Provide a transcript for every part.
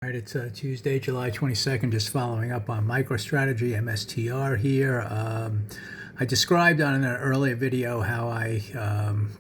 All right, it's Tuesday, July 22nd, just following up on MicroStrategy, MSTR here. I described on an earlier video how I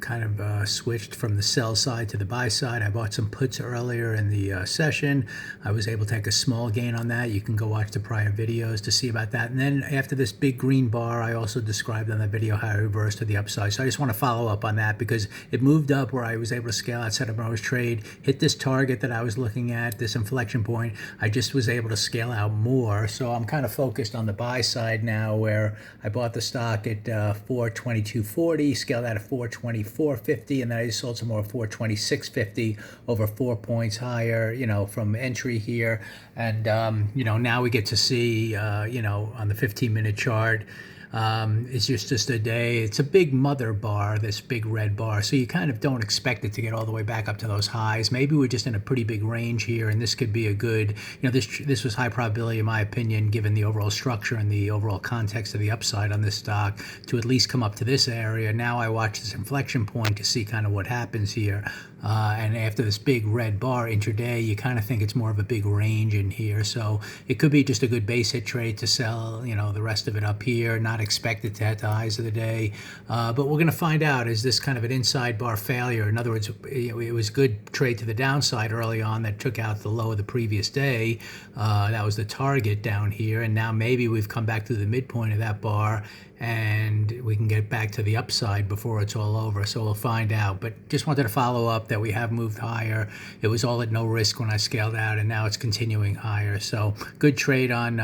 kind of switched from the sell side to the buy side. I bought some puts earlier in the session. I was able to take a small gain on that. You can go watch the prior videos to see about that. And then after this big green bar, I also described on that video how I reversed to the upside. So I just want to follow up on that because it moved up where I was able to scale out, set up my trade, hit this target that I was looking at, this inflection point. I just was able to scale out more. So I'm kind of focused on the buy side now, where I bought the stock at 422.40, scaled out at 424.50, and then I just sold some more 426.50 over 4 points higher, from entry here. And, now we get to see, on the 15-minute chart, it's just a day. It's a big mother bar, this big red bar, so you kind of don't expect it to get all the way back up to those highs. Maybe we're just in a pretty big range here, and this could be a good, this was high probability in my opinion, given the overall structure and the overall context of the upside on this stock, to at least come up to this area. Now I watch this inflection point to see kind of what happens here. And after this big red bar intraday, you kind of think it's more of a big range in here. So it could be just a good base hit trade to sell, the rest of it up here, not expect it to hit the highs of the day. But we're going to find out, is this kind of an inside bar failure? In other words, it was a good trade to the downside early on that took out the low of the previous day. That was the target down here. And now maybe we've come back to the midpoint of that bar and we can get back to the upside before it's all over. So we'll find out. But just wanted to follow up that we have moved higher. It was all at no risk when I scaled out, and now it's continuing higher. So good trade on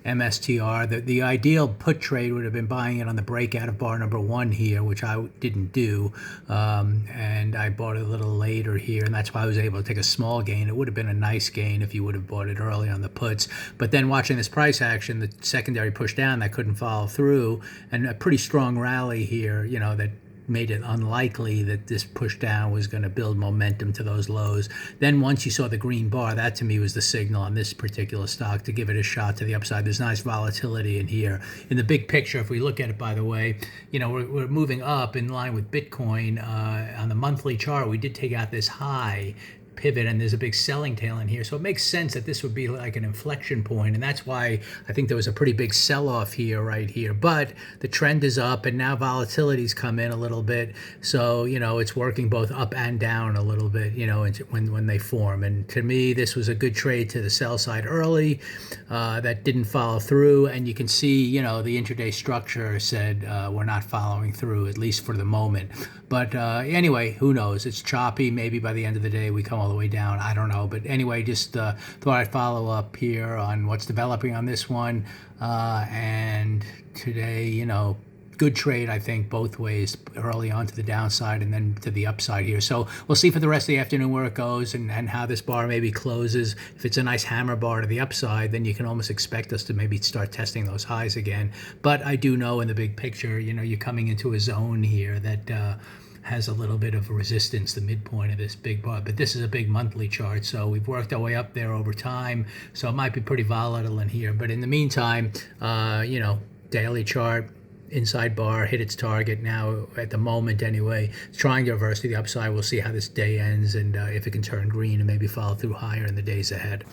MSTR. The ideal put trade would have been buying it on the breakout of bar number 1 here, which I didn't do. And I bought it a little later here, and that's why I was able to take a small gain. It would have been a nice gain if you would have bought it early on the puts. But then watching this price action, the secondary push down that couldn't follow through, and a pretty strong rally here, that made it unlikely that this push down was going to build momentum to those lows. Then once you saw the green bar, that to me was the signal on this particular stock to give it a shot to the upside. There's nice volatility in here. In the big picture, if we look at it, by the way, we're moving up in line with Bitcoin. On the monthly chart, we did take out this high pivot, and there's a big selling tail in here, so it makes sense that this would be like an inflection point, and that's why I think there was a pretty big sell-off here, right here. But the trend is up, and now volatility's come in a little bit, so it's working both up and down a little bit, when they form. And to me, this was a good trade to the sell side early. That didn't follow through, and you can see, the intraday structure said we're not following through, at least for the moment. But anyway, who knows? It's choppy. Maybe by the end of the day we come all the way down. I don't know. But anyway, just thought I'd follow up here on what's developing on this one. And today, good trade, I think, both ways, early on to the downside and then to the upside here. So we'll see for the rest of the afternoon where it goes and how this bar maybe closes. If it's a nice hammer bar to the upside, then you can almost expect us to maybe start testing those highs again. But I do know in the big picture, you're coming into a zone here that has a little bit of resistance, the midpoint of this big bar. But this is a big monthly chart, so we've worked our way up there over time. So it might be pretty volatile in here. But in the meantime, daily chart, inside bar, hit its target now at the moment anyway. It's trying to reverse to the upside. We'll see how this day ends and if it can turn green and maybe follow through higher in the days ahead.